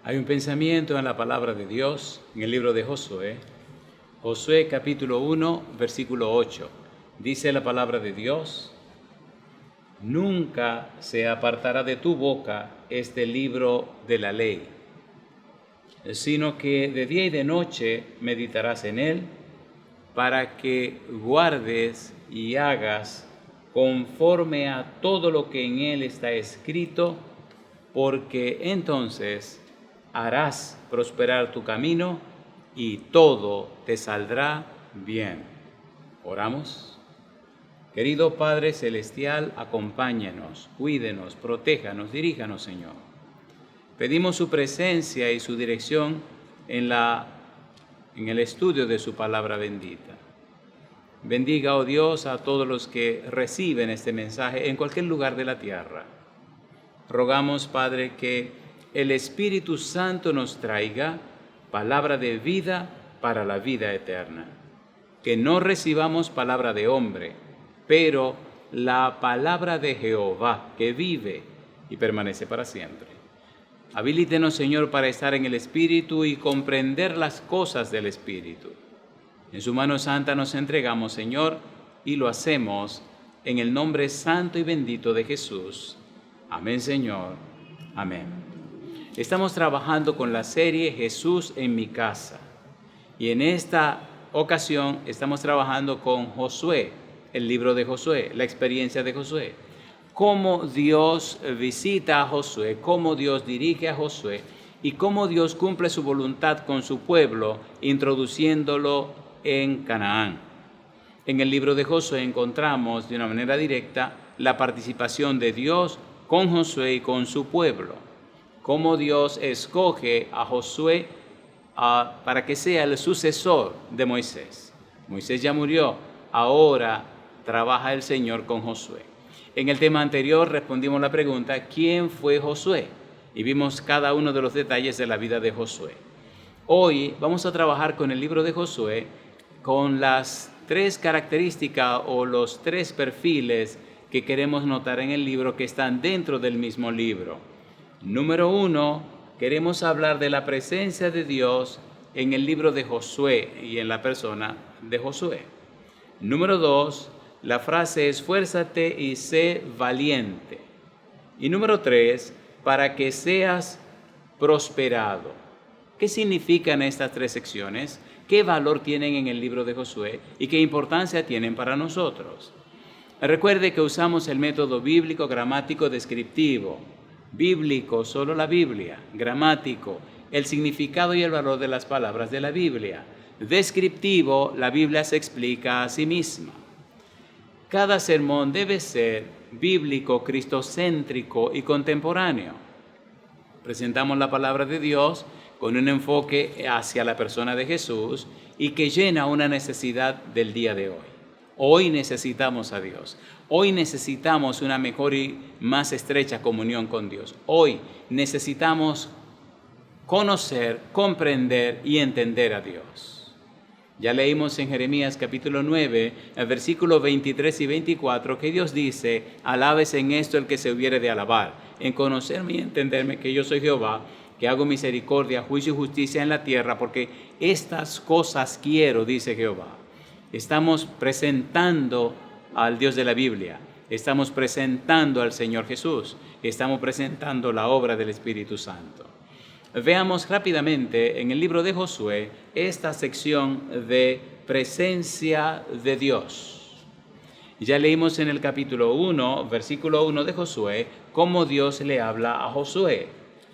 Hay un pensamiento en la palabra de Dios en el libro de Josué. Josué capítulo 1, versículo 8. Dice la palabra de Dios: nunca se apartará de tu boca este libro de la ley, sino que de día y de noche meditarás en él, para que guardes y hagas conforme a todo lo que en él está escrito, porque entonces harás prosperar tu camino y todo te saldrá bien. Oramos. Querido Padre Celestial, acompáñanos, cuídenos, protéjanos, diríjanos, Señor. Pedimos su presencia y su dirección en el estudio de su palabra bendita. Bendiga, oh Dios, a todos los que reciben este mensaje en cualquier lugar de la tierra. Rogamos, Padre, que el Espíritu Santo nos traiga palabra de vida para la vida eterna. Que no recibamos palabra de hombre, pero la palabra de Jehová, que vive y permanece para siempre. Habilítenos, Señor, para estar en el Espíritu y comprender las cosas del Espíritu. En su mano santa nos entregamos, Señor, y lo hacemos en el nombre santo y bendito de Jesús. Amén, Señor. Amén. Estamos trabajando con la serie Jesús en mi casa. Y en esta ocasión estamos trabajando con Josué, el libro de Josué, la experiencia de Josué. Cómo Dios visita a Josué, cómo Dios dirige a Josué y cómo Dios cumple su voluntad con su pueblo, introduciéndolo en Canaán. En el libro de Josué encontramos de una manera directa la participación de Dios con Josué y con su pueblo. Cómo Dios escoge a Josué para que sea el sucesor de Moisés. Moisés ya murió, ahora trabaja el Señor con Josué. En el tema anterior respondimos la pregunta: ¿quién fue Josué? Y vimos cada uno de los detalles de la vida de Josué. Hoy vamos a trabajar con el libro de Josué con las tres características o los tres perfiles que queremos notar en el libro que están dentro del mismo libro. Número 1, queremos hablar de la presencia de Dios en el libro de Josué y en la persona de Josué. Número 2, la frase esfuérzate y sé valiente. Y número 3, para que seas prosperado. ¿Qué significan estas tres secciones? ¿Qué valor tienen en el libro de Josué? ¿Y qué importancia tienen para nosotros? Recuerde que usamos el método bíblico, gramático, descriptivo. Bíblico, solo la Biblia. Gramático, el significado y el valor de las palabras de la Biblia. Descriptivo, la Biblia se explica a sí misma. Cada sermón debe ser bíblico, cristocéntrico y contemporáneo. Presentamos la palabra de Dios con un enfoque hacia la persona de Jesús y que llena una necesidad del día de hoy. Hoy necesitamos a Dios. Hoy necesitamos una mejor y más estrecha comunión con Dios. Hoy necesitamos conocer, comprender y entender a Dios. Ya leímos en Jeremías capítulo 9, el versículo 23 y 24, que Dios dice: alabes en esto el que se hubiere de alabar, en conocerme y entenderme que yo soy Jehová, que hago misericordia, juicio y justicia en la tierra, porque estas cosas quiero, dice Jehová. Estamos presentando al Dios de la Biblia, estamos presentando al Señor Jesús, estamos presentando la obra del Espíritu Santo. Veamos rápidamente en el libro de Josué esta sección de presencia de Dios. Ya leímos en el capítulo 1, versículo 1 de Josué, cómo Dios le habla a Josué,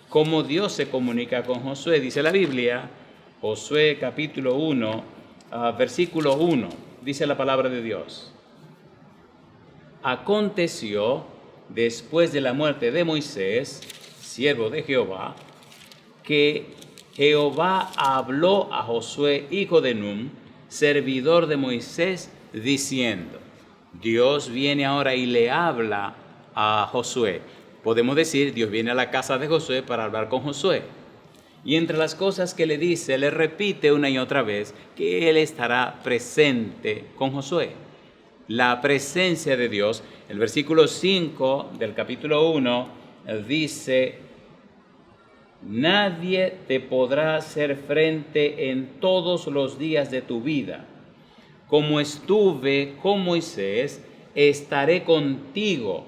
cómo Dios se comunica con Josué. Dice la Biblia, Josué capítulo 1, versículo 1, dice la palabra de Dios: aconteció después de la muerte de Moisés, siervo de Jehová, que Jehová habló a Josué, hijo de Nun, servidor de Moisés, diciendo. Dios viene ahora y le habla a Josué. Podemos decir, Dios viene a la casa de Josué para hablar con Josué. Y entre las cosas que le dice, le repite una y otra vez que él estará presente con Josué. La presencia de Dios. El versículo 5 del capítulo 1 dice: Nadie te podrá hacer frente en todos los días de tu vida. Como estuve con Moisés, estaré contigo.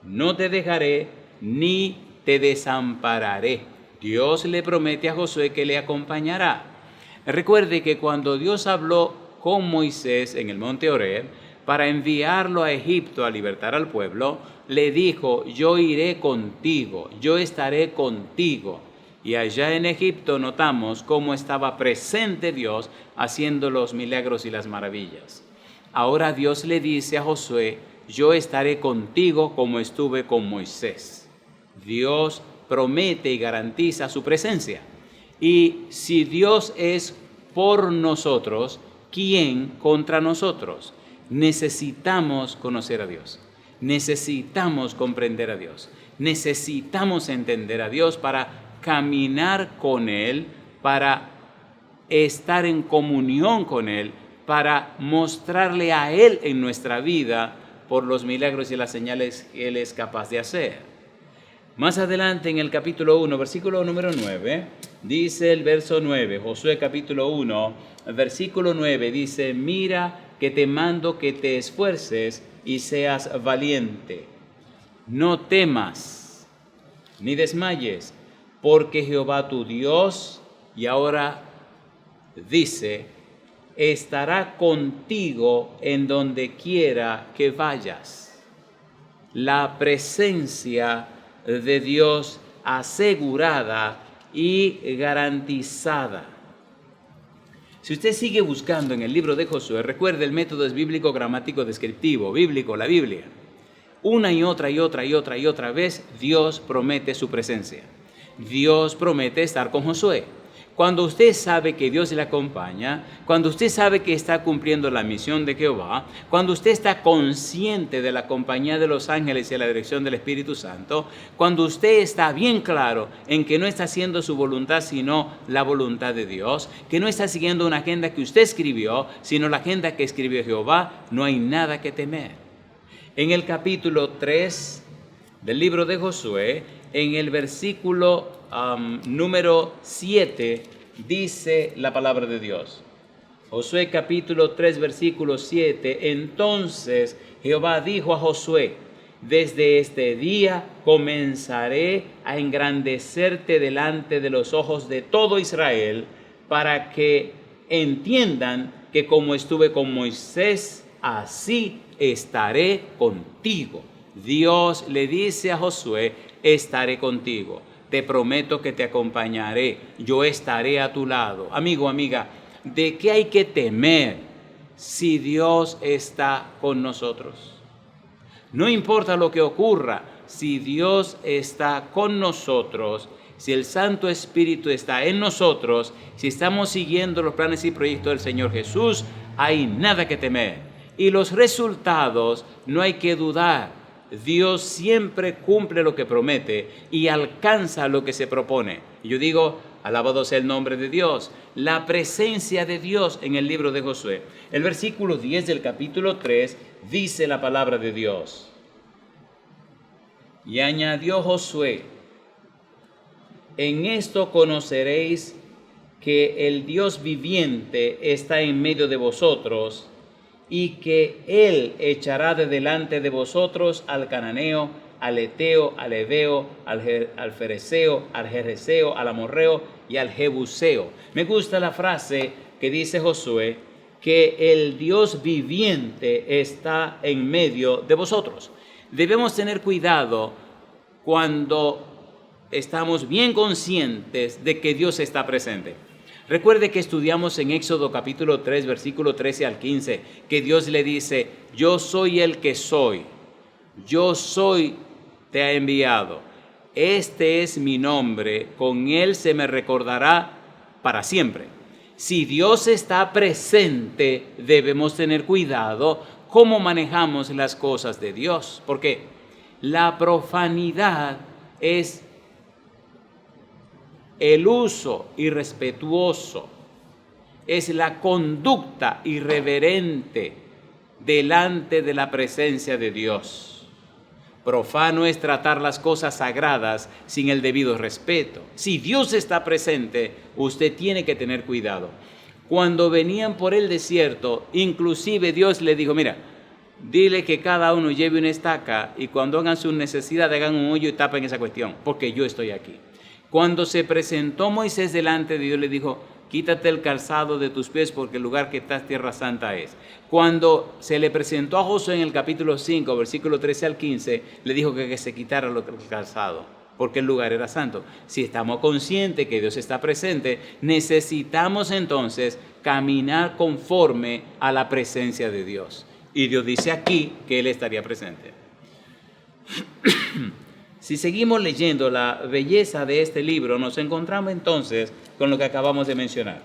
No te dejaré ni te desampararé. Dios le promete a Josué que le acompañará. Recuerde que cuando Dios habló con Moisés en el monte Horeb para enviarlo a Egipto a libertar al pueblo, le dijo: yo iré contigo, yo estaré contigo. Y allá en Egipto notamos cómo estaba presente Dios haciendo los milagros y las maravillas. Ahora Dios le dice a Josué: yo estaré contigo como estuve con Moisés. Dios promete y garantiza su presencia. Y si Dios es por nosotros, ¿quién contra nosotros? Necesitamos conocer a Dios. Necesitamos comprender a Dios. Necesitamos entender a Dios para caminar con Él, para estar en comunión con Él, para mostrarle a Él en nuestra vida por los milagros y las señales que Él es capaz de hacer. Más adelante en el capítulo 1, versículo número 9, dice el verso 9, Josué capítulo 1, versículo 9, dice: mira que te mando que te esfuerces y seas valiente. No temas ni desmayes, porque Jehová tu Dios, y ahora dice, estará contigo en donde quiera que vayas. La presencia de Dios asegurada y garantizada. Si usted sigue buscando en el libro de Josué, recuerde, el método es bíblico, gramático, descriptivo, bíblico, la Biblia. Una y otra vez Dios promete su presencia. Dios promete estar con Josué. Cuando usted sabe que Dios le acompaña, cuando usted sabe que está cumpliendo la misión de Jehová, cuando usted está consciente de la compañía de los ángeles y la dirección del Espíritu Santo, cuando usted está bien claro en que no está haciendo su voluntad sino la voluntad de Dios, que no está siguiendo una agenda que usted escribió, sino la agenda que escribió Jehová, no hay nada que temer. En el capítulo 3 del libro de Josué, en el versículo número 7, dice la palabra de Dios. Josué capítulo 3, versículo 7. Entonces Jehová dijo a Josué: desde este día comenzaré a engrandecerte delante de los ojos de todo Israel, para que entiendan que como estuve con Moisés, así estaré contigo. Dios le dice a Josué: estaré contigo, te prometo que te acompañaré, yo estaré a tu lado. Amigo, amiga, ¿de qué hay que temer si Dios está con nosotros? No importa lo que ocurra, si Dios está con nosotros, si el Santo Espíritu está en nosotros, si estamos siguiendo los planes y proyectos del Señor Jesús, hay nada que temer. Y los resultados no hay que dudar. Dios siempre cumple lo que promete y alcanza lo que se propone. Y yo digo, alabado sea el nombre de Dios, la presencia de Dios en el libro de Josué. El versículo 10 del capítulo 3 dice la palabra de Dios. Y añadió Josué: en esto conoceréis que el Dios viviente está en medio de vosotros, y que Él echará de delante de vosotros al cananeo, al eteo, al heveo, al fereceo, al jerjeseo, al amorreo y al jebuseo. Me gusta la frase que dice Josué, que el Dios viviente está en medio de vosotros. Debemos tener cuidado cuando estamos bien conscientes de que Dios está presente. Recuerde que estudiamos en Éxodo capítulo 3, versículo 13 al 15, que Dios le dice: yo soy el que soy, yo soy, te ha enviado. Este es mi nombre, con él se me recordará para siempre. Si Dios está presente, debemos tener cuidado cómo manejamos las cosas de Dios, porque la profanidad es el uso irrespetuoso, es la conducta irreverente delante de la presencia de Dios. Profano es tratar las cosas sagradas sin el debido respeto. Si Dios está presente, usted tiene que tener cuidado. Cuando venían por el desierto, inclusive Dios le dijo, mira, dile que cada uno lleve una estaca y cuando hagan su necesidad hagan un hoyo y tapen esa cuestión, porque yo estoy aquí. Cuando se presentó Moisés delante de Dios, le dijo, quítate el calzado de tus pies porque el lugar que estás, tierra santa es. Cuando se le presentó a Josué en el capítulo 5, versículo 13 al 15, le dijo que se quitara el calzado porque el lugar era santo. Si estamos conscientes que Dios está presente, necesitamos entonces caminar conforme a la presencia de Dios. Y Dios dice aquí que Él estaría presente. Si seguimos leyendo la belleza de este libro, nos encontramos entonces con lo que acabamos de mencionar.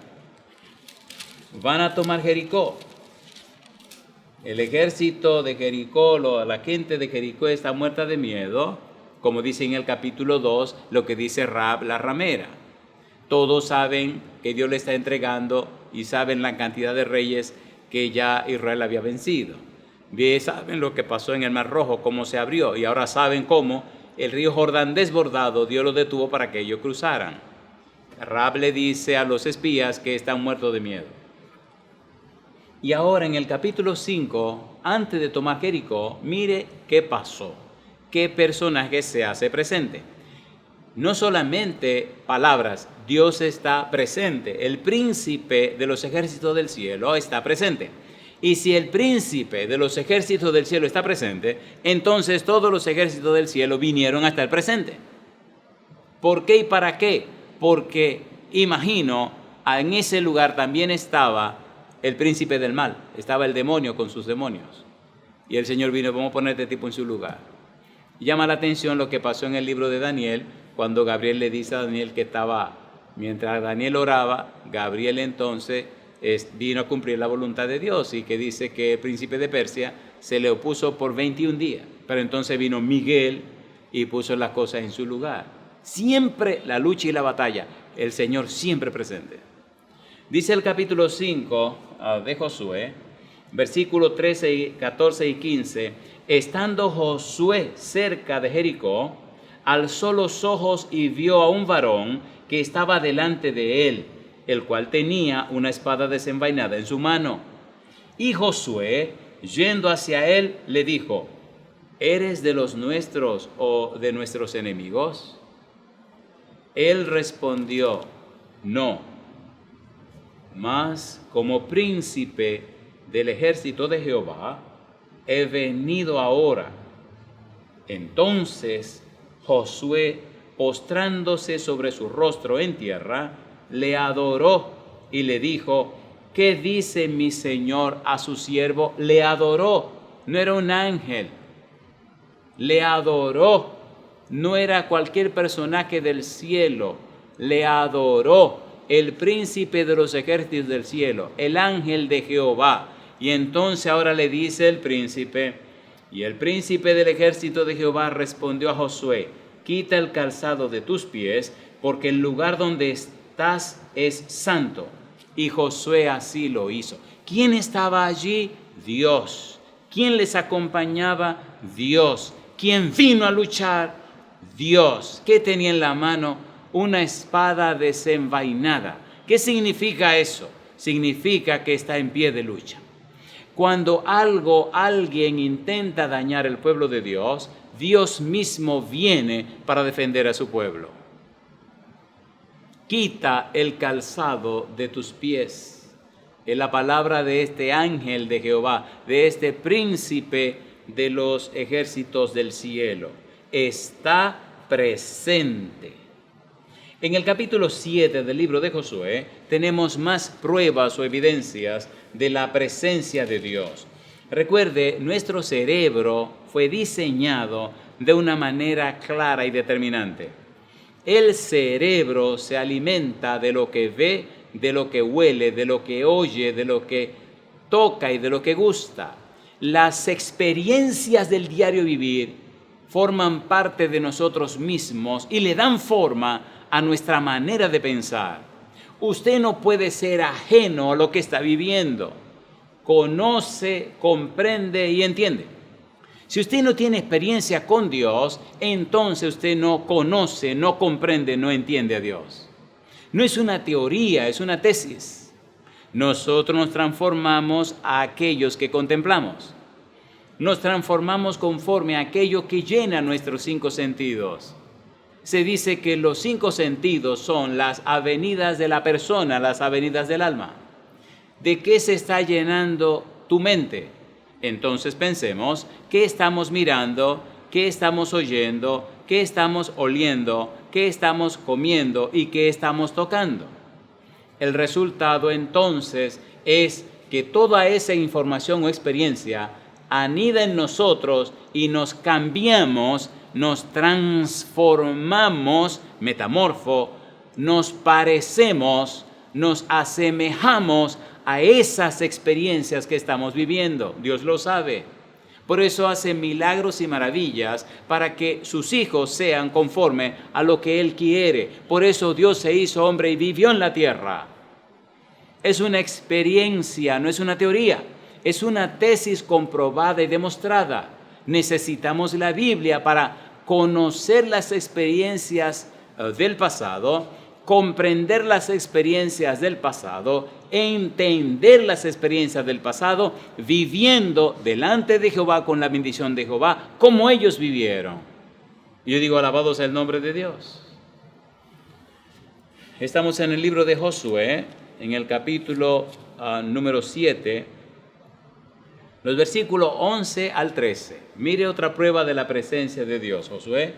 Van a tomar Jericó. El ejército de Jericó, la gente de Jericó está muerta de miedo, como dice en el capítulo 2, lo que dice Rahab la ramera. Todos saben que Dios le está entregando y saben la cantidad de reyes que ya Israel había vencido. Bien, saben lo que pasó en el Mar Rojo, cómo se abrió, y ahora saben cómo el río Jordán desbordado, Dios lo detuvo para que ellos cruzaran. Rahab le dice a los espías que están muertos de miedo. Y ahora en el capítulo 5, antes de tomar Jericó, mire qué pasó, qué personaje se hace presente. No solamente palabras, Dios está presente. El príncipe de los ejércitos del cielo está presente. Y si el príncipe de los ejércitos del cielo está presente, entonces todos los ejércitos del cielo vinieron hasta el presente. ¿Por qué y para qué? Porque imagino, en ese lugar también estaba el príncipe del mal, estaba el demonio con sus demonios. Y el Señor vino, vamos a poner este tipo en su lugar. Llama la atención lo que pasó en el libro de Daniel, cuando Gabriel le dice a Daniel que mientras Daniel oraba, Gabriel entonces vino a cumplir la voluntad de Dios y que dice que el príncipe de Persia se le opuso por 21 días. Pero entonces vino Miguel y puso las cosas en su lugar. Siempre la lucha y la batalla, el Señor siempre presente. Dice el capítulo 5 de Josué, versículos 13, 14 y 15, estando Josué cerca de Jericó, alzó los ojos y vio a un varón que estaba delante de él, el cual tenía una espada desenvainada en su mano. Y Josué, yendo hacia él, le dijo, ¿eres de los nuestros o de nuestros enemigos? Él respondió, no, mas como príncipe del ejército de Jehová, he venido ahora. Entonces Josué, postrándose sobre su rostro en tierra, le adoró y le dijo, ¿qué dice mi señor a su siervo? Le adoró, no era un ángel, le adoró, no era cualquier personaje del cielo, le adoró el príncipe de los ejércitos del cielo, el ángel de Jehová. Y entonces ahora le dice el príncipe, y el príncipe del ejército de Jehová respondió a Josué, quita el calzado de tus pies, porque el lugar donde estás es santo. Y Josué así lo hizo. ¿Quién estaba allí? Dios. ¿Quién les acompañaba? Dios. ¿Quién vino a luchar? Dios. ¿Qué tenía en la mano? Una espada desenvainada. ¿Qué significa eso? Significa que está en pie de lucha. Cuando alguien intenta dañar el pueblo de Dios, Dios mismo viene para defender a su pueblo. Quita el calzado de tus pies. Es la palabra de este ángel de Jehová, de este príncipe de los ejércitos del cielo. Está presente. En el capítulo 7 del libro de Josué tenemos más pruebas o evidencias de la presencia de Dios. Recuerde, nuestro cerebro fue diseñado de una manera clara y determinante. El cerebro se alimenta de lo que ve, de lo que huele, de lo que oye, de lo que toca y de lo que gusta. Las experiencias del diario vivir forman parte de nosotros mismos y le dan forma a nuestra manera de pensar. Usted no puede ser ajeno a lo que está viviendo. Conoce, comprende y entiende. Si usted no tiene experiencia con Dios, entonces usted no conoce, no comprende, no entiende a Dios. No es una teoría, es una tesis. Nosotros nos transformamos a aquellos que contemplamos. Nos transformamos conforme a aquello que llena nuestros 5 sentidos. Se dice que los 5 sentidos son las avenidas de la persona, las avenidas del alma. ¿De qué se está llenando tu mente? Entonces pensemos, ¿qué estamos mirando? ¿Qué estamos oyendo? ¿Qué estamos oliendo? ¿Qué estamos comiendo? ¿Y qué estamos tocando? El resultado entonces es que toda esa información o experiencia anida en nosotros y nos cambiamos, nos transformamos, metamorfo, nos parecemos, nos asemejamos a esas experiencias que estamos viviendo. Dios lo sabe. Por eso hace milagros y maravillas para que sus hijos sean conforme a lo que Él quiere. Por eso Dios se hizo hombre y vivió en la tierra. Es una experiencia, no es una teoría. Es una tesis comprobada y demostrada. Necesitamos la Biblia para conocer las experiencias del pasado, comprender las experiencias del pasado, entender las experiencias del pasado, viviendo delante de Jehová con la bendición de Jehová, como ellos vivieron. Yo digo, alabados sea el nombre de Dios. Estamos en el libro de Josué, en el capítulo número 7, los versículos 11 al 13. Mire otra prueba de la presencia de Dios. Josué,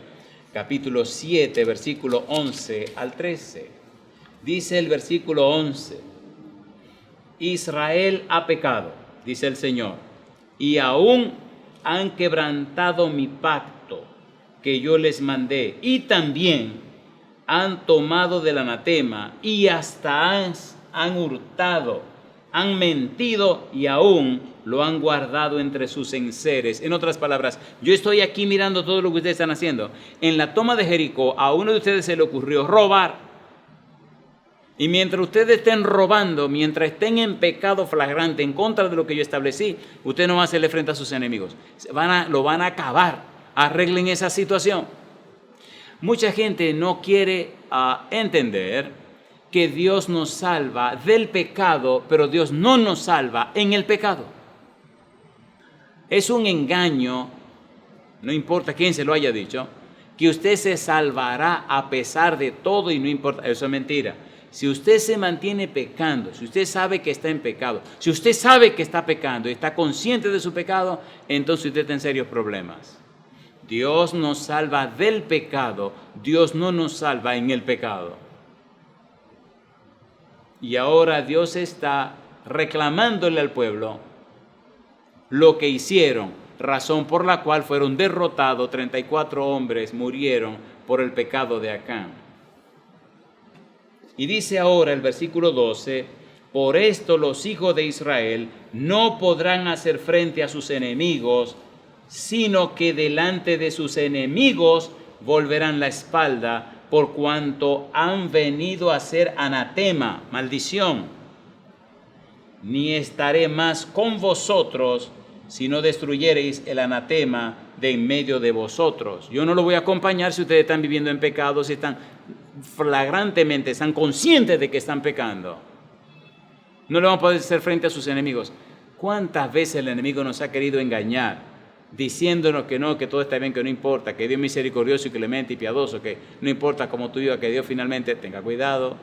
capítulo 7, versículo 11 al 13. Dice el versículo 11: Israel ha pecado, dice el Señor, y aún han quebrantado mi pacto que yo les mandé, y también han tomado del anatema, y hasta han hurtado, han mentido, y aún lo han guardado entre sus enseres. En otras palabras, yo estoy aquí mirando todo lo que ustedes están haciendo. En la toma de Jericó, a uno de ustedes se le ocurrió robar. Y mientras ustedes estén robando, mientras estén en pecado flagrante en contra de lo que yo establecí, usted no va a hacerle frente a sus enemigos. Lo van a acabar. Arreglen esa situación. Mucha gente no quiere entender que Dios nos salva del pecado, pero Dios no nos salva en el pecado. Es un engaño, no importa quién se lo haya dicho, que usted se salvará a pesar de todo y no importa. Eso es mentira. Si usted se mantiene pecando, si usted sabe que está en pecado, si usted sabe que está pecando y está consciente de su pecado, entonces usted está en serios problemas. Dios nos salva del pecado, Dios no nos salva en el pecado. Y ahora Dios está reclamándole al pueblo lo que hicieron, razón por la cual fueron derrotados, 34 hombres murieron por el pecado de Acán. Y dice ahora el versículo 12: por esto los hijos de Israel no podrán hacer frente a sus enemigos, sino que delante de sus enemigos volverán la espalda, por cuanto han venido a ser anatema, maldición. Ni estaré más con vosotros, si no destruyereis el anatema de en medio de vosotros. Yo no lo voy a acompañar si ustedes están viviendo en pecado, si están flagrantemente, están conscientes de que están pecando. No le vamos a poder hacer frente a sus enemigos. ¿Cuántas veces el enemigo nos ha querido engañar, diciéndonos que no, que todo está bien, que no importa, que Dios es misericordioso y clemente y piadoso, que no importa cómo tú vivas, que Dios finalmente tenga cuidado?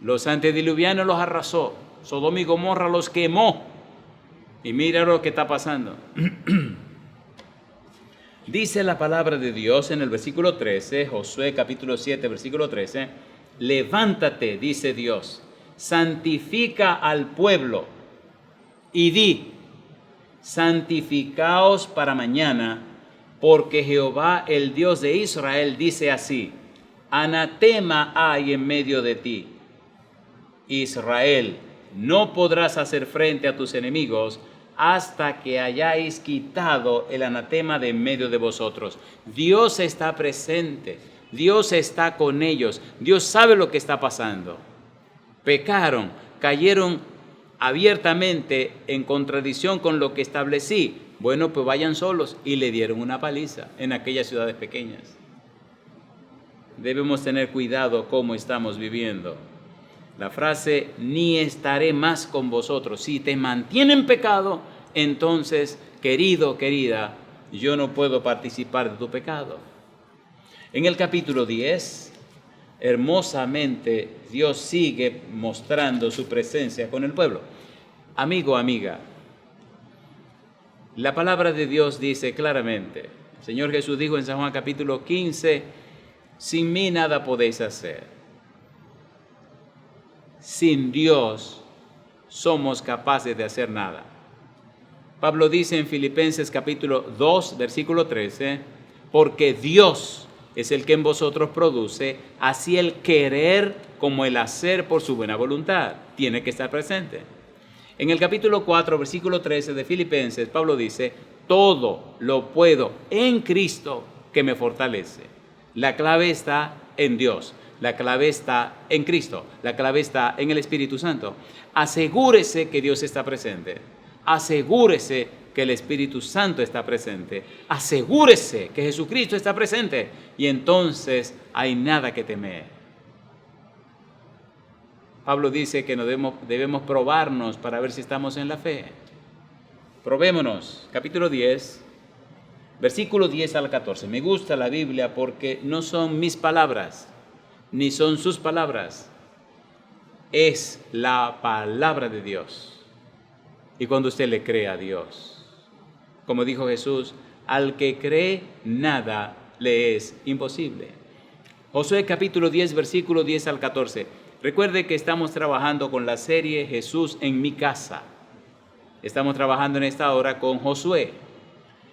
Los antediluvianos los arrasó, Sodoma y Gomorra los quemó. Y mira lo que está pasando. Dice la palabra de Dios en el versículo 13, Josué capítulo 7, versículo 13, levántate, dice Dios, santifica al pueblo y di, santificaos para mañana, porque Jehová, el Dios de Israel, dice así: anatema hay en medio de ti, Israel, no podrás hacer frente a tus enemigos hasta que hayáis quitado el anatema de en medio de vosotros. Dios está presente, Dios está con ellos, Dios sabe lo que está pasando. Pecaron, cayeron abiertamente en contradicción con lo que establecí, Bueno, pues vayan solos. Y le dieron una paliza en aquellas ciudades pequeñas. Debemos tener cuidado cómo estamos viviendo. La frase, ni estaré más con vosotros. Si te mantienen en pecado, entonces, querido, querida, yo no puedo participar de tu pecado. En el capítulo 10, hermosamente, Dios sigue mostrando su presencia con el pueblo. Amigo, amiga, la palabra de Dios dice claramente, el Señor Jesús dijo en San Juan capítulo 15, sin mí nada podéis hacer. Sin Dios somos capaces de hacer nada. Pablo dice en Filipenses capítulo 2, versículo 13, porque Dios es el que en vosotros produce así el querer como el hacer por su buena voluntad. Tiene que estar presente. En el capítulo 4, versículo 13 de Filipenses, Pablo dice, todo lo puedo en Cristo que me fortalece. La clave está en Dios. La clave está en Cristo. La clave está en el Espíritu Santo. Asegúrese que Dios está presente. Asegúrese que el Espíritu Santo está presente. Asegúrese que Jesucristo está presente. Y entonces hay nada que temer. Pablo dice que debemos probarnos para ver si estamos en la fe. Probémonos. Capítulo 10, versículo 10 al 14. Me gusta la Biblia porque no son mis palabras, ni son sus palabras. Es la palabra de Dios. Y cuando usted le cree a Dios, como dijo Jesús, al que cree nada le es imposible. Josué capítulo 10, versículo 10 al 14. Recuerde que estamos trabajando con la serie Jesús en mi casa. Estamos trabajando en esta hora con Josué.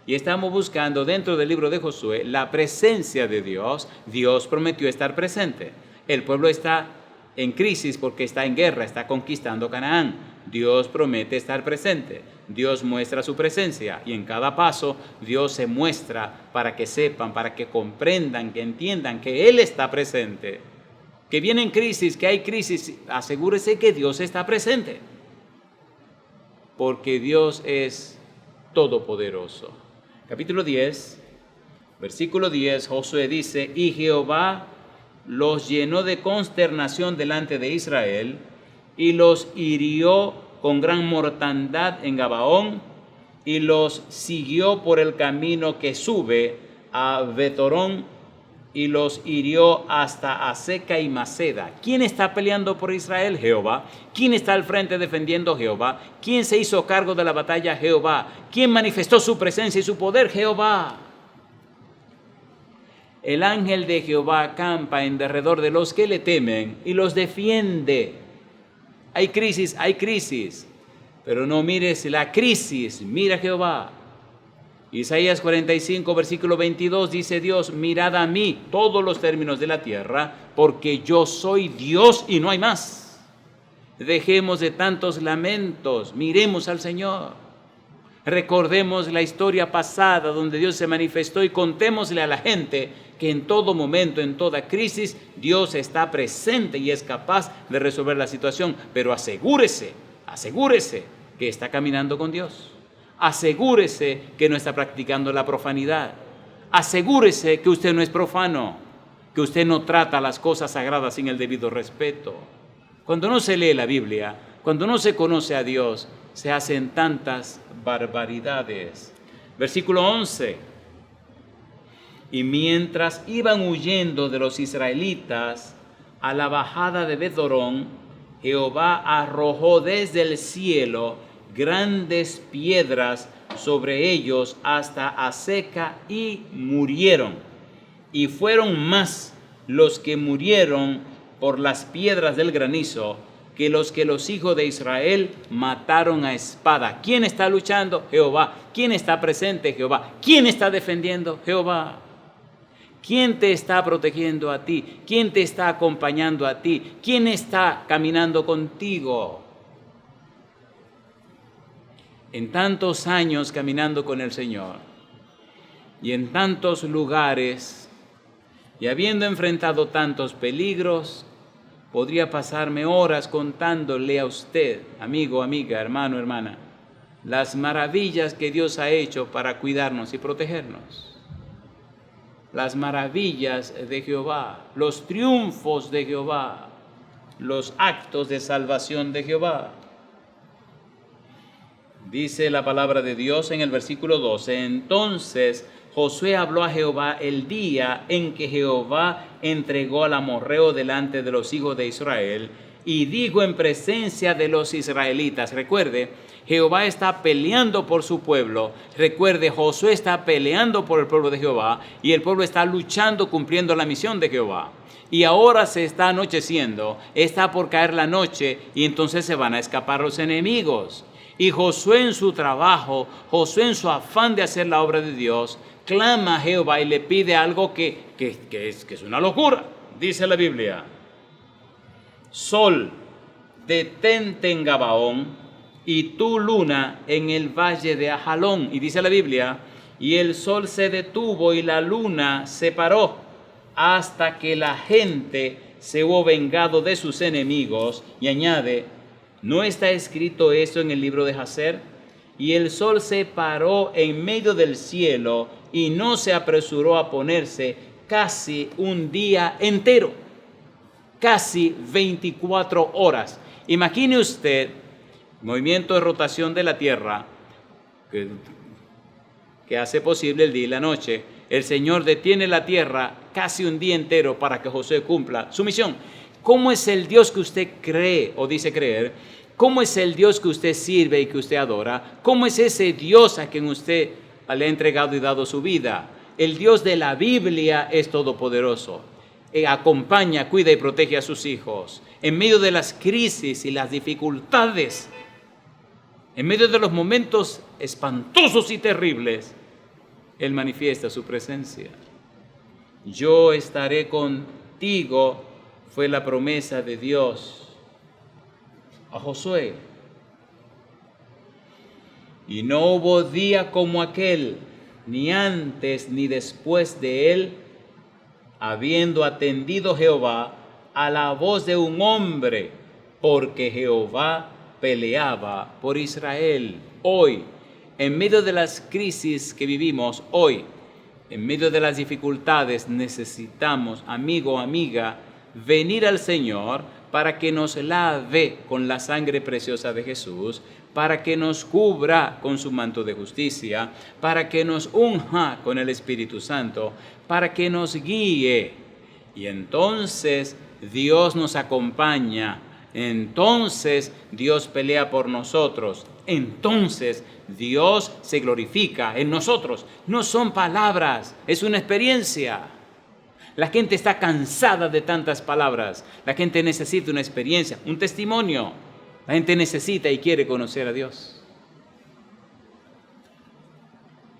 Y estamos buscando dentro del libro de Josué la presencia de Dios. Dios prometió estar presente. El pueblo está en crisis porque está en guerra, está conquistando Canaán. Dios promete estar presente. Dios muestra su presencia y en cada paso Dios se muestra para que sepan, para que comprendan, que entiendan que Él está presente. Que vienen crisis, que hay crisis, asegúrese que Dios está presente. Porque Dios es todopoderoso. Capítulo 10, versículo 10, Josué dice, y Jehová los llenó de consternación delante de Israel y los hirió con gran mortandad en Gabaón y los siguió por el camino que sube a Betorón y los hirió hasta Aseca y Maceda. ¿Quién está peleando por Israel? Jehová. ¿Quién está al frente defendiendo? Jehová. ¿Quién se hizo cargo de la batalla? Jehová. ¿Quién manifestó su presencia y su poder? Jehová. El ángel de Jehová acampa en derredor de los que le temen y los defiende. Hay crisis, pero no mires la crisis, mira a Jehová. Isaías 45, versículo 22, dice Dios, mirad a mí todos los términos de la tierra, porque yo soy Dios y no hay más. Dejemos de tantos lamentos, miremos al Señor. Recordemos la historia pasada donde Dios se manifestó y contémosle a la gente que en todo momento, en toda crisis, Dios está presente y es capaz de resolver la situación. Pero asegúrese que está caminando con Dios. Asegúrese que no está practicando la profanidad. Asegúrese que usted no es profano, que usted no trata las cosas sagradas sin el debido respeto. Cuando no se lee la Biblia, cuando no se conoce a Dios, se hacen tantas barbaridades. Versículo 11. Y mientras iban huyendo de los israelitas a la bajada de Betorón, Jehová arrojó desde el cielo grandes piedras sobre ellos hasta Aseca y murieron. Y fueron más los que murieron por las piedras del granizo que los hijos de Israel mataron a espada. ¿Quién está luchando? Jehová. ¿Quién está presente? Jehová. ¿Quién está defendiendo? Jehová. ¿Quién te está protegiendo a ti? ¿Quién te está acompañando a ti? ¿Quién está caminando contigo? En tantos años caminando con el Señor y en tantos lugares y habiendo enfrentado tantos peligros, podría pasarme horas contándole a usted, amigo, amiga, hermano, hermana, las maravillas que Dios ha hecho para cuidarnos y protegernos. Las maravillas de Jehová, los triunfos de Jehová, los actos de salvación de Jehová. Dice la palabra de Dios en el versículo 12, entonces Josué habló a Jehová el día en que Jehová entregó al amorreo delante de los hijos de Israel, y dijo en presencia de los israelitas. Recuerde, Jehová está peleando por su pueblo. Recuerde, Josué está peleando por el pueblo de Jehová, y el pueblo está luchando, cumpliendo la misión de Jehová. Y ahora se está anocheciendo, está por caer la noche, y entonces se van a escapar los enemigos. Y Josué en su trabajo, Josué en su afán de hacer la obra de Dios, clama a Jehová y le pide algo que es una locura. Dice la Biblia: Sol, detente en Gabaón, y tú, luna, en el valle de Ajalón. Y dice la Biblia: y el sol se detuvo y la luna se paró, hasta que la gente se hubo vengado de sus enemigos. Y añade: ¿no está escrito eso en el libro de Jacer? Y el sol se paró en medio del cielo y no se apresuró a ponerse casi un día entero, casi 24 horas. Imagine usted, movimiento de rotación de la tierra que hace posible el día y la noche. El Señor detiene la tierra casi un día entero para que Josué cumpla su misión. ¿Cómo es el Dios que usted cree o dice creer? ¿Cómo es el Dios que usted sirve y que usted adora? ¿Cómo es ese Dios a quien usted le ha entregado y dado su vida? El Dios de la Biblia es todopoderoso. Acompaña, cuida y protege a sus hijos. En medio de las crisis y las dificultades, en medio de los momentos espantosos y terribles, Él manifiesta su presencia. Yo estaré contigo, fue la promesa de Dios a Josué. Y no hubo día como aquel, ni antes ni después de él, habiendo atendido Jehová a la voz de un hombre, porque Jehová peleaba por Israel. Hoy, en medio de las crisis que vivimos hoy, en medio de las dificultades, necesitamos, amigo o amiga, venir al Señor para que nos lave con la sangre preciosa de Jesús, para que nos cubra con su manto de justicia, para que nos unja con el Espíritu Santo, para que nos guíe. Y entonces Dios nos acompaña, entonces Dios pelea por nosotros, entonces Dios se glorifica en nosotros. No son palabras, es una experiencia. La gente está cansada de tantas palabras. La gente necesita una experiencia, un testimonio. La gente necesita y quiere conocer a Dios.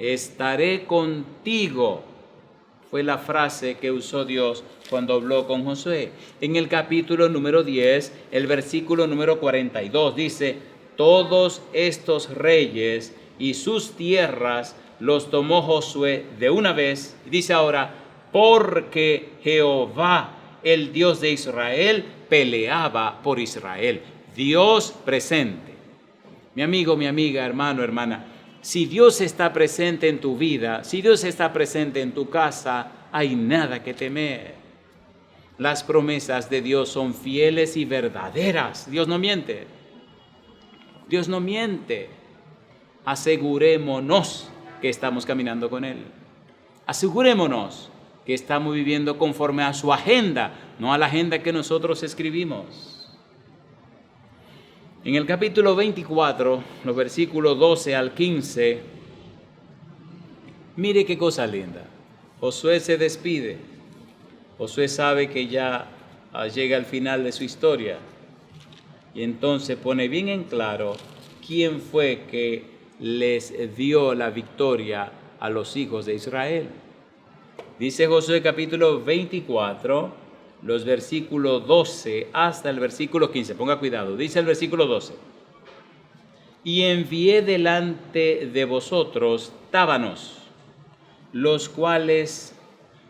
Estaré contigo, fue la frase que usó Dios cuando habló con Josué. En el capítulo número 10, el versículo número 42, dice: todos estos reyes y sus tierras los tomó Josué de una vez. Dice ahora: porque Jehová, el Dios de Israel, peleaba por Israel. Dios presente. Mi amigo, mi amiga, hermano, hermana, si Dios está presente en tu vida, si Dios está presente en tu casa, hay nada que temer. Las promesas de Dios son fieles y verdaderas. Dios no miente. Dios no miente. Asegurémonos que estamos caminando con Él. Asegurémonos que estamos viviendo conforme a su agenda, no a la agenda que nosotros escribimos. En el capítulo 24, los versículos 12 al 15, mire qué cosa linda. Josué se despide. Josué sabe que ya llega al final de su historia. Y entonces pone bien en claro quién fue que les dio la victoria a los hijos de Israel. Dice Josué capítulo 24, los versículos 12 hasta el versículo 15. Ponga cuidado, dice el versículo 12. Y envié delante de vosotros tábanos, los cuales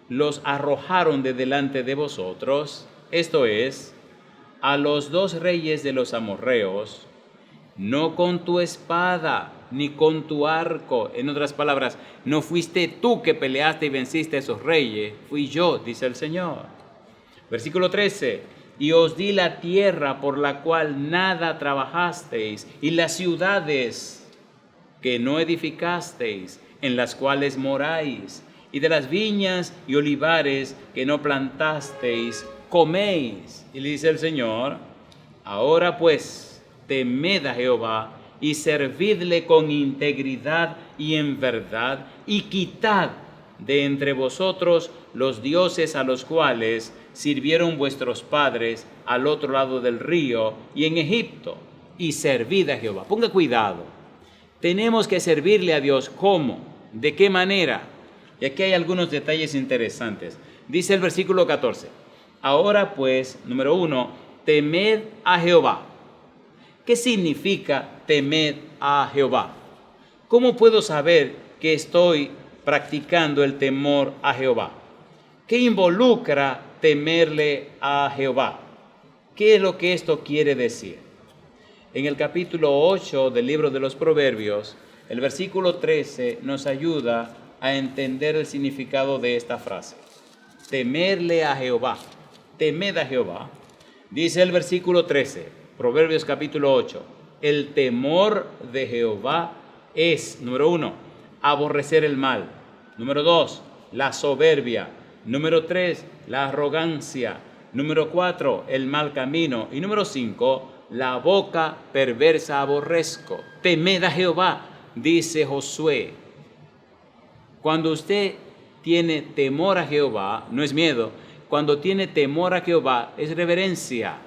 los arrojaron de delante de vosotros, esto es, a los 2 reyes de los amorreos, no con tu espada, ni con tu arco. En otras palabras, no fuiste tú que peleaste y venciste a esos reyes, fui yo, dice el Señor. Versículo 13, y os di la tierra por la cual nada trabajasteis, y las ciudades que no edificasteis, en las cuales moráis, y de las viñas y olivares que no plantasteis, coméis. Y le dice el Señor, ahora pues, temed a Jehová, y servidle con integridad y en verdad, y quitad de entre vosotros los dioses a los cuales sirvieron vuestros padres al otro lado del río y en Egipto, y servid a Jehová. Ponga cuidado, tenemos que servirle a Dios. ¿Cómo? ¿De qué manera? Y aquí hay algunos detalles interesantes. Dice el versículo 14, ahora pues, número 1, temed a Jehová. ¿Qué significa temed a Jehová? ¿Cómo puedo saber que estoy practicando el temor a Jehová? ¿Qué involucra temerle a Jehová? ¿Qué es lo que esto quiere decir? En el capítulo 8 del libro de los Proverbios, el versículo 13 nos ayuda a entender el significado de esta frase. Temerle a Jehová. Temed a Jehová. Dice el versículo 13, Proverbios capítulo 8, el temor de Jehová es, número 1, aborrecer el mal. Número 2, la soberbia. Número 3, la arrogancia. Número 4, el mal camino. Y número 5, la boca perversa aborrezco. Temed a Jehová, dice Josué. Cuando usted tiene temor a Jehová, no es miedo. Cuando tiene temor a Jehová, es reverencia.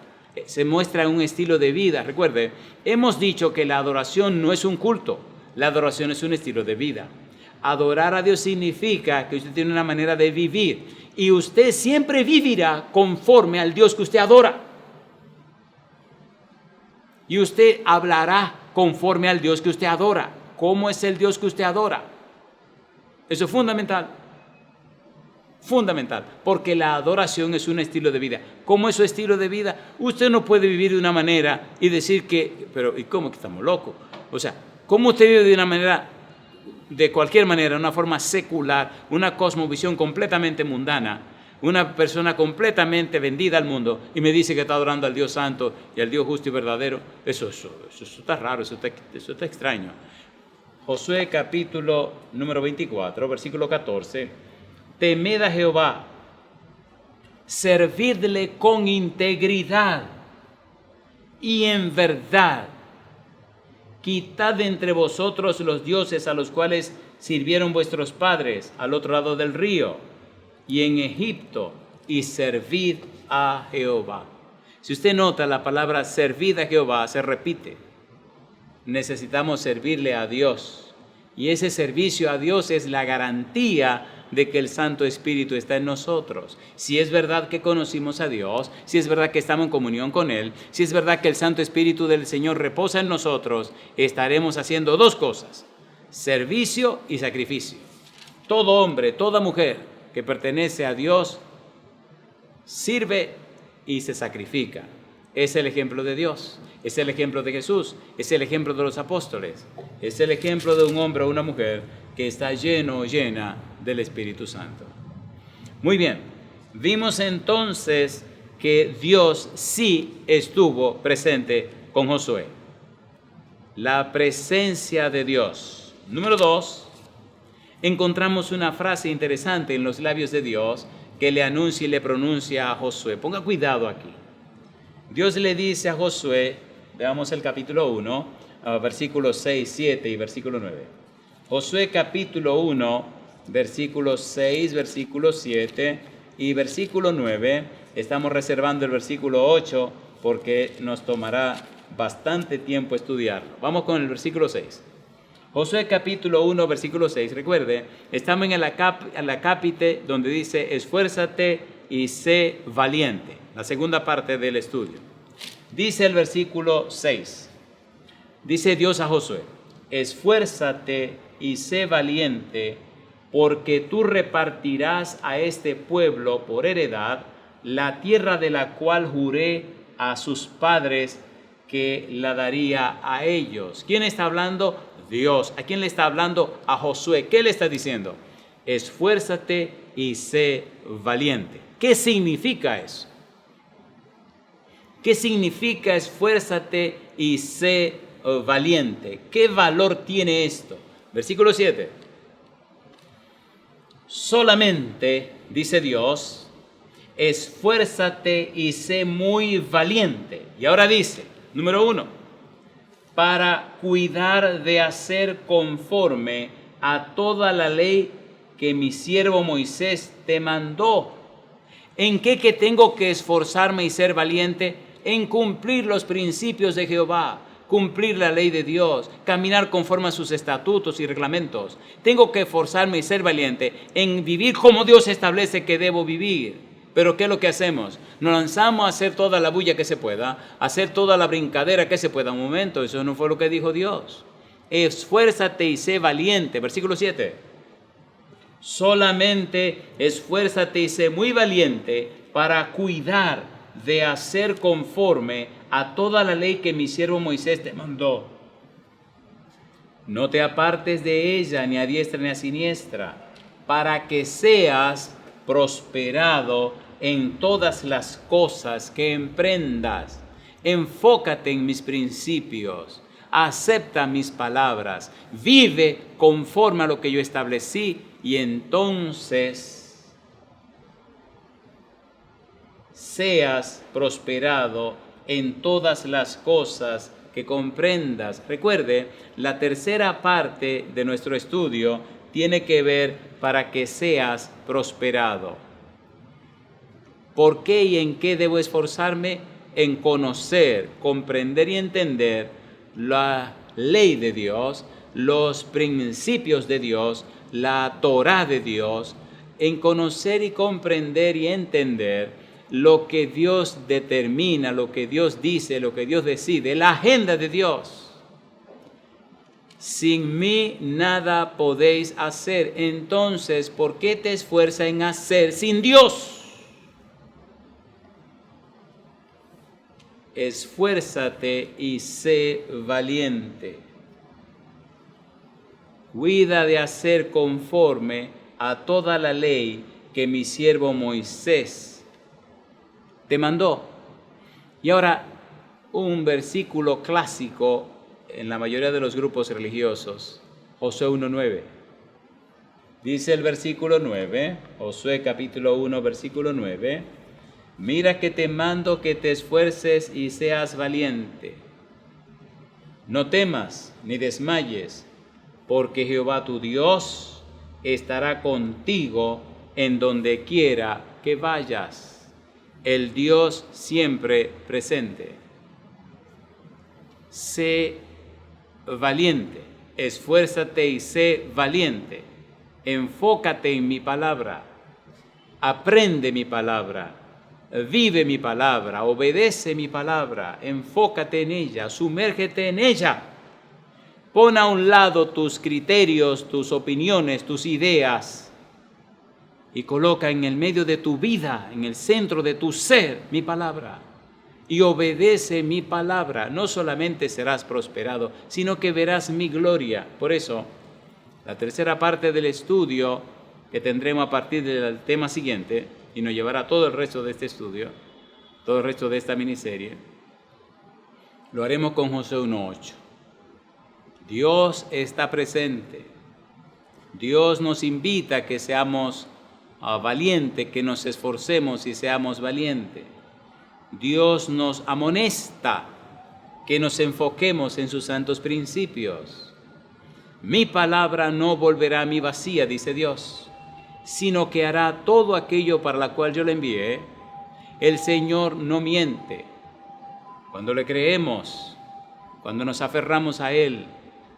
Se muestra un estilo de vida. Recuerde, hemos dicho que la adoración no es un culto. La adoración es un estilo de vida. Adorar a Dios significa que usted tiene una manera de vivir. Y usted siempre vivirá conforme al Dios que usted adora. Y usted hablará conforme al Dios que usted adora. ¿Cómo es el Dios que usted adora? Eso es fundamental. Fundamental, porque la adoración es un estilo de vida. ¿Cómo es su estilo de vida? Usted no puede vivir de una manera y decir que, pero ¿y cómo que estamos locos? O sea, ¿cómo usted vive de una manera, de cualquier manera, una forma secular, una cosmovisión completamente mundana, una persona completamente vendida al mundo y me dice que está adorando al Dios santo y al Dios justo y verdadero? Eso está raro, eso está extraño. Josué capítulo número 24, versículo 14. Temed a Jehová, servidle con integridad y en verdad. Quitad de entre vosotros los dioses a los cuales sirvieron vuestros padres al otro lado del río y en Egipto, y servid a Jehová. Si usted nota, la palabra servid a Jehová se repite. Necesitamos servirle a Dios. Y ese servicio a Dios es la garantía de que el Santo Espíritu está en nosotros. Si es verdad que conocimos a Dios, si es verdad que estamos en comunión con Él, si es verdad que el Santo Espíritu del Señor reposa en nosotros, estaremos haciendo dos cosas: servicio y sacrificio. Todo hombre, toda mujer que pertenece a Dios sirve y se sacrifica. Es el ejemplo de Dios, es el ejemplo de Jesús, es el ejemplo de los apóstoles, es el ejemplo de un hombre o una mujer que está lleno o llena del Espíritu Santo. Muy bien, vimos entonces que Dios sí estuvo presente con Josué. La presencia de Dios. Número 2, encontramos una frase interesante en los labios de Dios que le anuncia y le pronuncia a Josué. Ponga cuidado aquí. Dios le dice a Josué, veamos el capítulo 1, versículos 6, 7 y versículo 9. Josué capítulo 1, versículos 6, versículo 7 y versículo 9. Estamos reservando el versículo 8 porque nos tomará bastante tiempo estudiarlo. Vamos con el versículo 6. Josué capítulo 1, versículo 6. Recuerde, estamos en la cápite donde dice, esfuérzate y sé valiente. La segunda parte del estudio. Dice el versículo 6. Dice Dios a Josué, esfuérzate y sé valiente, porque tú repartirás a este pueblo por heredad la tierra de la cual juré a sus padres que la daría a ellos. ¿Quién está hablando? Dios. ¿A quién le está hablando? A Josué. ¿Qué le está diciendo? Esfuérzate y sé valiente. ¿Qué significa eso? ¿Qué significa esfuérzate y sé valiente? ¿Qué valor tiene esto? Versículo 7. Solamente, dice Dios, esfuérzate y sé muy valiente. Y ahora dice, número 1, para cuidar de hacer conforme a toda la ley que mi siervo Moisés te mandó. ¿En qué que tengo que esforzarme y ser valiente? En cumplir los principios de Jehová, cumplir la ley de Dios, caminar conforme a sus estatutos y reglamentos. Tengo que esforzarme y ser valiente en vivir como Dios establece que debo vivir. Pero ¿qué es lo que hacemos? Nos lanzamos a hacer toda la bulla que se pueda, a hacer toda la brincadera que se pueda. Un momento, eso no fue lo que dijo Dios. Esfuérzate y sé valiente. Versículo 7. Solamente esfuérzate y sé muy valiente para cuidar de hacer conforme a toda la ley que mi siervo Moisés te mandó. No te apartes de ella ni a diestra ni a siniestra, para que seas prosperado en todas las cosas que emprendas. Enfócate en mis principios, acepta mis palabras, vive conforme a lo que yo establecí y entonces seas prosperado en todas las cosas que comprendas. Recuerde, la tercera parte de nuestro estudio tiene que ver para que seas prosperado. ¿Por qué y en qué debo esforzarme? En conocer, comprender y entender la ley de Dios, los principios de Dios, la Torá de Dios, en conocer y comprender y entender lo que Dios determina, lo que Dios dice, lo que Dios decide, la agenda de Dios. Sin mí nada podéis hacer. Entonces, ¿por qué te esfuerzas en hacer sin Dios? Esfuérzate y sé valiente. Cuida de hacer conforme a toda la ley que mi siervo Moisés te mandó. Y ahora, un versículo clásico en la mayoría de los grupos religiosos, Josué 1:9. Dice el versículo 9, Josué capítulo 1, versículo 9, mira que te mando que te esfuerces y seas valiente. No temas ni desmayes, porque Jehová tu Dios estará contigo en donde quiera que vayas. El Dios siempre presente. Sé valiente, esfuérzate y sé valiente. Enfócate en mi palabra, aprende mi palabra, vive mi palabra, obedece mi palabra, enfócate en ella, sumérgete en ella. Pon a un lado tus criterios, tus opiniones, tus ideas y coloca en el medio de tu vida, en el centro de tu ser, mi palabra. Y obedece mi palabra. No solamente serás prosperado, sino que verás mi gloria. Por eso, la tercera parte del estudio que tendremos a partir del tema siguiente, y nos llevará todo el resto de este estudio, todo el resto de esta miniserie, lo haremos con Josué 1:8. Dios está presente. Dios nos invita a que seamos valientes, que nos esforcemos y seamos valientes. Dios nos amonesta que nos enfoquemos en sus santos principios. Mi palabra no volverá a mí vacía, dice Dios, sino que hará todo aquello para la cual yo le envié. El Señor no miente. Cuando le creemos, cuando nos aferramos a Él,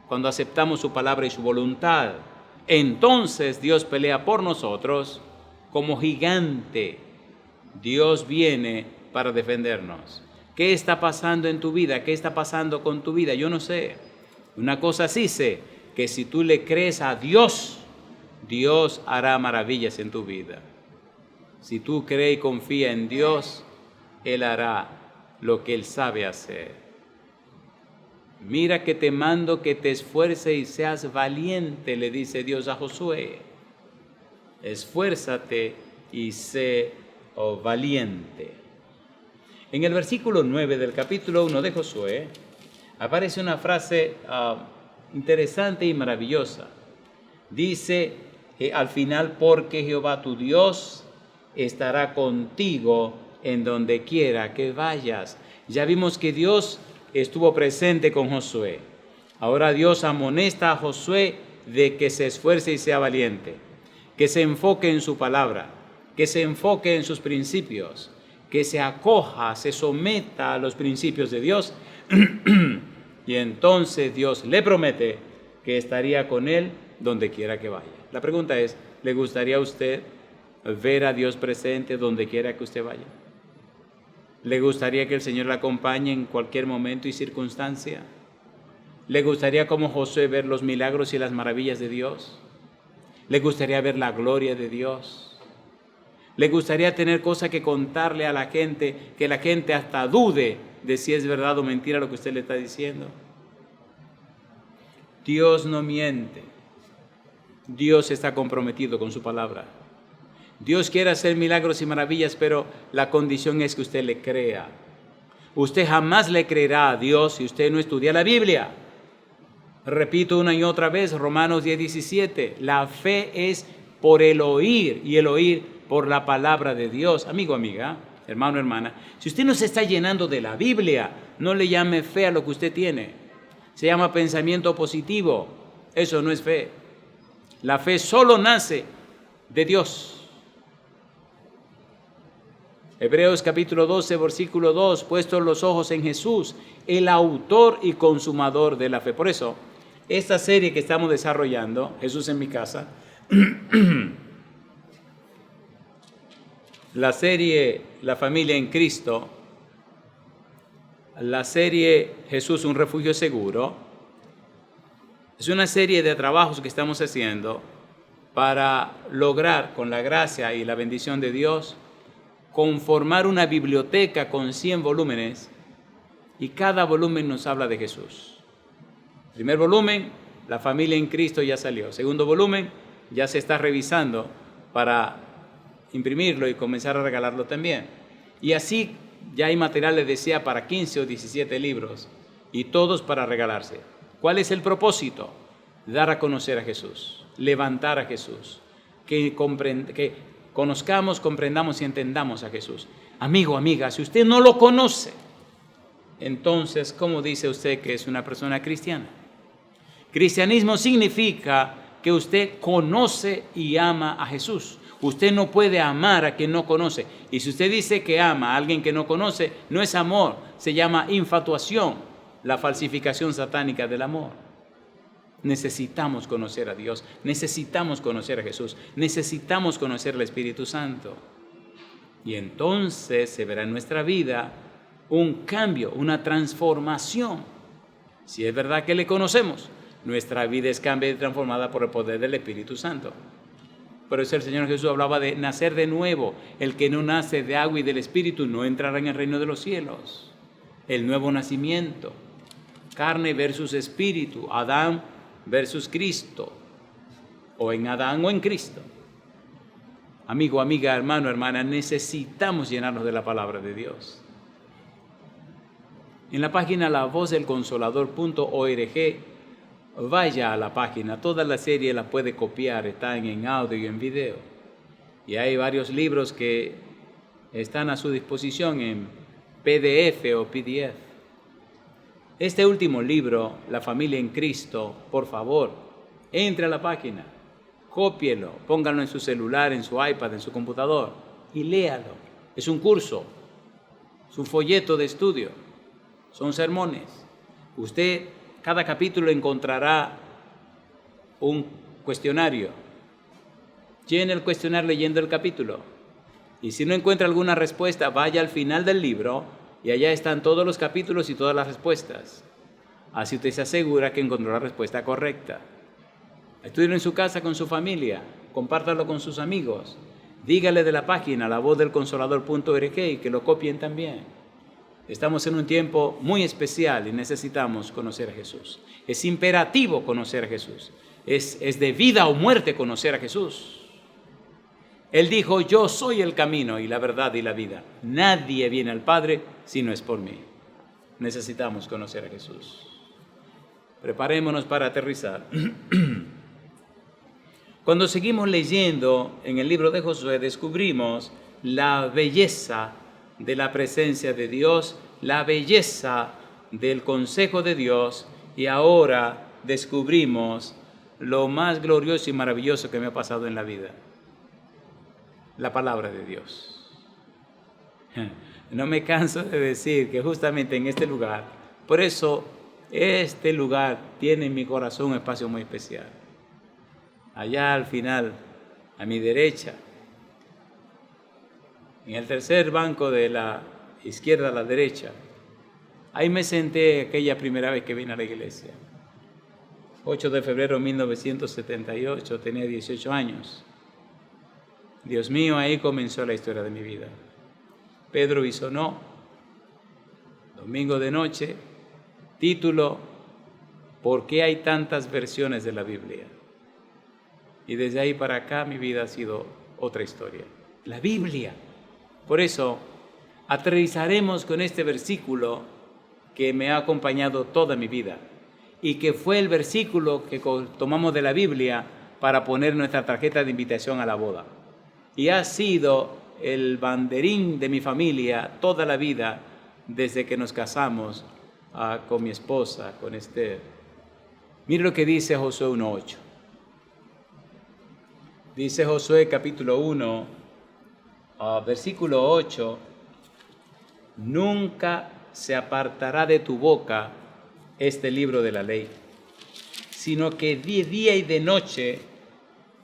cuando aceptamos su palabra y su voluntad, entonces Dios pelea por nosotros como gigante. Dios viene para defendernos. ¿Qué está pasando en tu vida? ¿Qué está pasando con tu vida? Yo no sé. Una cosa sí sé, que si tú le crees a Dios, Dios hará maravillas en tu vida. Si tú crees y confías en Dios, Él hará lo que Él sabe hacer. Mira que te mando que te esfuerces y seas valiente, le dice Dios a Josué. Esfuérzate y sé valiente. En el versículo 9 del capítulo 1 de Josué aparece una frase interesante y maravillosa. Dice al final, porque Jehová tu Dios estará contigo en donde quiera que vayas. Ya vimos que Dios estuvo presente con Josué. Ahora Dios amonesta a Josué de que se esfuerce y sea valiente, que se enfoque en su palabra, que se enfoque en sus principios, que se acoja, se someta a los principios de Dios. Y entonces Dios le promete que estaría con él donde quiera que vaya. La pregunta es, ¿le gustaría a usted ver a Dios presente donde quiera que usted vaya? ¿Le gustaría que el Señor le acompañe en cualquier momento y circunstancia? ¿Le gustaría como Josué ver los milagros y las maravillas de Dios? ¿Le gustaría ver la gloria de Dios? ¿Le gustaría tener cosas que contarle a la gente, que la gente hasta dude de si es verdad o mentira lo que usted le está diciendo? Dios no miente. Dios está comprometido con su palabra. Dios quiere hacer milagros y maravillas, pero la condición es que usted le crea. Usted jamás le creerá a Dios si usted no estudia la Biblia. Repito una y otra vez, Romanos 10:17, la fe es por el oír y el oír por la palabra de Dios. Amigo, amiga, hermano, hermana, si usted no se está llenando de la Biblia, no le llame fe a lo que usted tiene. Se llama pensamiento positivo. Eso no es fe. La fe solo nace de Dios. Hebreos capítulo 12, versículo 2, puestos los ojos en Jesús, el autor y consumador de la fe. Por eso, esta serie que estamos desarrollando, Jesús en mi casa, la serie La familia en Cristo, la serie Jesús un refugio seguro, es una serie de trabajos que estamos haciendo para lograr, con la gracia y la bendición de Dios, conformar una biblioteca con 100 volúmenes, y cada volumen nos habla de Jesús. Primer volumen, La familia en Cristo, ya salió. Segundo volumen, ya se está revisando para imprimirlo y comenzar a regalarlo también. Y así ya hay material, les decía, para 15 o 17 libros, y todos para regalarse. ¿Cuál es el propósito? Dar a conocer a Jesús, levantar a Jesús, que conozcamos, comprendamos y entendamos a Jesús. Amigo, amiga, si usted no lo conoce, entonces, ¿cómo dice usted que es una persona cristiana? Cristianismo significa que usted conoce y ama a Jesús. Usted no puede amar a quien no conoce. Y si usted dice que ama a alguien que no conoce, no es amor, se llama infatuación, la falsificación satánica del amor. Necesitamos conocer a Dios, necesitamos conocer a Jesús, necesitamos conocer al Espíritu Santo. Y entonces se verá en nuestra vida un cambio, una transformación. Si es verdad que le conocemos, nuestra vida es cambiada y transformada por el poder del Espíritu Santo. Por eso el Señor Jesús hablaba de nacer de nuevo. El que no nace de agua y del Espíritu no entrará en el reino de los cielos. El nuevo nacimiento, carne versus espíritu, Adán versus Cristo, o en Adán o en Cristo. Amigo, amiga, hermano, hermana, necesitamos llenarnos de la palabra de Dios. En la página lavozdelconsolador.org, vaya a la página, toda la serie la puede copiar, están en audio y en video. Y hay varios libros que están a su disposición en PDF o PDF. Este último libro, La familia en Cristo, por favor, entre a la página, cópielo, póngalo en su celular, en su iPad, en su computador y léalo. Es un curso, es un folleto de estudio, son sermones. Usted, cada capítulo encontrará un cuestionario. Llene el cuestionario leyendo el capítulo. Y si no encuentra alguna respuesta, vaya al final del libro y allá están todos los capítulos y todas las respuestas. Así usted se asegura que encontró la respuesta correcta. Estúdielo en su casa con su familia, compártalo con sus amigos. Dígale de la página lavozdelconsolador.org y que lo copien también. Estamos en un tiempo muy especial y necesitamos conocer a Jesús. Es imperativo conocer a Jesús. Es de vida o muerte conocer a Jesús. Él dijo, yo soy el camino y la verdad y la vida. Nadie viene al Padre si no es por mí. Necesitamos conocer a Jesús. Preparémonos para aterrizar. Cuando seguimos leyendo en el libro de Josué, descubrimos la belleza de la presencia de Dios, la belleza del consejo de Dios, y ahora descubrimos lo más glorioso y maravilloso que me ha pasado en la vida: la palabra de Dios. No me canso de decir que justamente en este lugar, por eso este lugar tiene en mi corazón un espacio muy especial. Allá al final, a mi derecha, en el tercer banco de la izquierda a la derecha, ahí me senté aquella primera vez que vine a la iglesia. 8 de febrero de 1978, tenía 18 años. Dios mío, ahí comenzó la historia de mi vida. Pedro Bisonó, domingo de noche, título: ¿por qué hay tantas versiones de la Biblia? Y desde ahí para acá mi vida ha sido otra historia. La Biblia. Por eso aterrizaremos con este versículo que me ha acompañado toda mi vida y que fue el versículo que tomamos de la Biblia para poner nuestra tarjeta de invitación a la boda. Y ha sido el banderín de mi familia toda la vida desde que nos casamos con mi esposa, con Esther. Mire lo que dice Josué 1:8. Dice Josué capítulo 1, versículo 8: nunca se apartará de tu boca este libro de la ley, sino que de día y de noche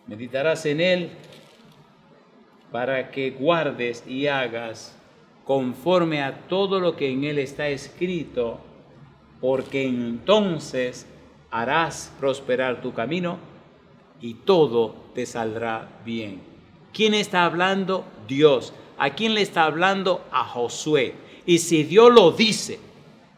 meditarás en él, para que guardes y hagas conforme a todo lo que en él está escrito, porque entonces harás prosperar tu camino y todo te saldrá bien. ¿Quién está hablando? Dios. ¿A quién le está hablando? A Josué. Y si Dios lo dice,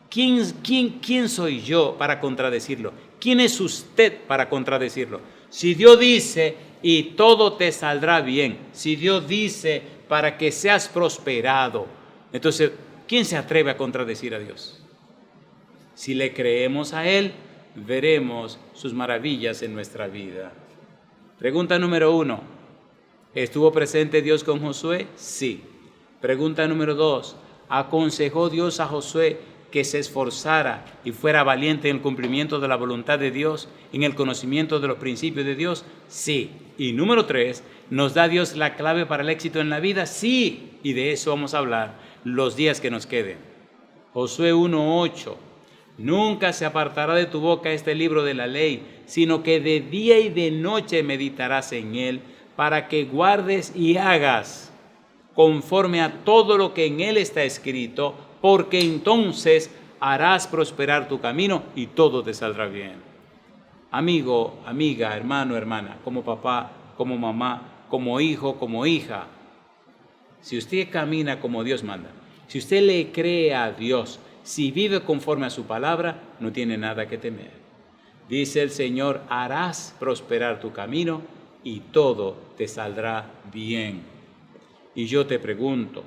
¿quién soy yo para contradecirlo? ¿Quién es usted para contradecirlo? Si Dios dice, y todo te saldrá bien. Si Dios dice, para que seas prosperado. Entonces, ¿quién se atreve a contradecir a Dios? Si le creemos a Él, veremos sus maravillas en nuestra vida. Pregunta número 1. ¿Estuvo presente Dios con Josué? Sí. Pregunta número 2. ¿Aconsejó Dios a Josué que se esforzara y fuera valiente en el cumplimiento de la voluntad de Dios, en el conocimiento de los principios de Dios? Sí. Y número 3. ¿Nos da Dios la clave para el éxito en la vida? Sí. Y de eso vamos a hablar los días que nos queden. Josué 1:8. Nunca se apartará de tu boca este libro de la ley, sino que de día y de noche meditarás en él, para que guardes y hagas conforme a todo lo que en él está escrito, porque entonces harás prosperar tu camino y todo te saldrá bien. Amigo, amiga, hermano, hermana, como papá, como mamá, como hijo, como hija, si usted camina como Dios manda, si usted le cree a Dios, si vive conforme a su palabra, no tiene nada que temer. Dice el Señor, harás prosperar tu camino y todo te saldrá bien. Y yo te pregunto,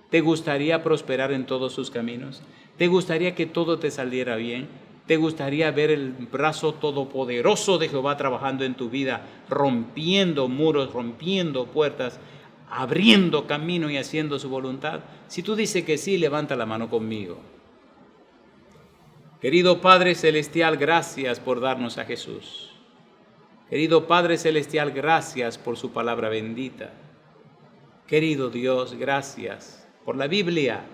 ¿te gustaría prosperar en todos sus caminos? ¿Te gustaría que todo te saliera bien? ¿Te gustaría ver el brazo todopoderoso de Jehová trabajando en tu vida, rompiendo muros, rompiendo puertas, abriendo camino y haciendo su voluntad? Si tú dices que sí, levanta la mano conmigo. Querido Padre Celestial, gracias por darnos a Jesús. Querido Padre Celestial, gracias por su palabra bendita. Querido Dios, gracias por la Biblia,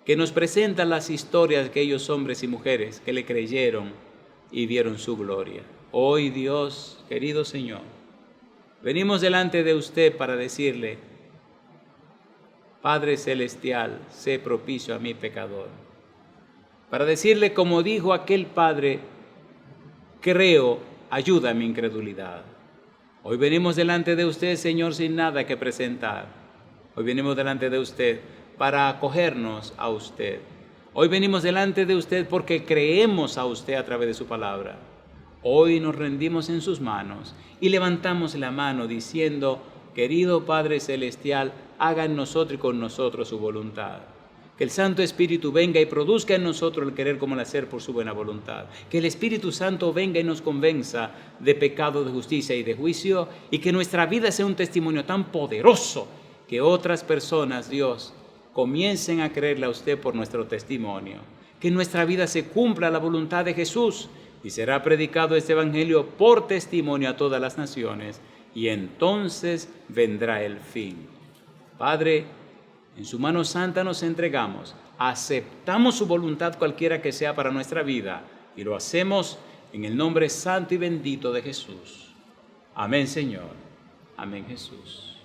que nos presenta las historias de aquellos hombres y mujeres que le creyeron y vieron su gloria. Hoy, Dios, querido Señor, venimos delante de usted para decirle, Padre Celestial, sé propicio a mi pecador. Para decirle, como dijo aquel padre, creo, ayuda a mi incredulidad. Hoy venimos delante de usted, Señor, sin nada que presentar. Hoy venimos delante de usted para acogernos a usted. Hoy venimos delante de usted porque creemos a usted a través de su palabra. Hoy nos rendimos en sus manos y levantamos la mano diciendo: querido Padre Celestial, haga en nosotros y con nosotros su voluntad. Que el Santo Espíritu venga y produzca en nosotros el querer como el hacer por su buena voluntad. Que el Espíritu Santo venga y nos convenza de pecado, de justicia y de juicio, y que nuestra vida sea un testimonio tan poderoso que otras personas, Dios, comiencen a creerle a usted por nuestro testimonio. Que en nuestra vida se cumpla la voluntad de Jesús y será predicado este evangelio por testimonio a todas las naciones, y entonces vendrá el fin. Padre, en su mano santa nos entregamos, aceptamos su voluntad cualquiera que sea para nuestra vida, y lo hacemos en el nombre santo y bendito de Jesús. Amén, Señor. Amén, Jesús.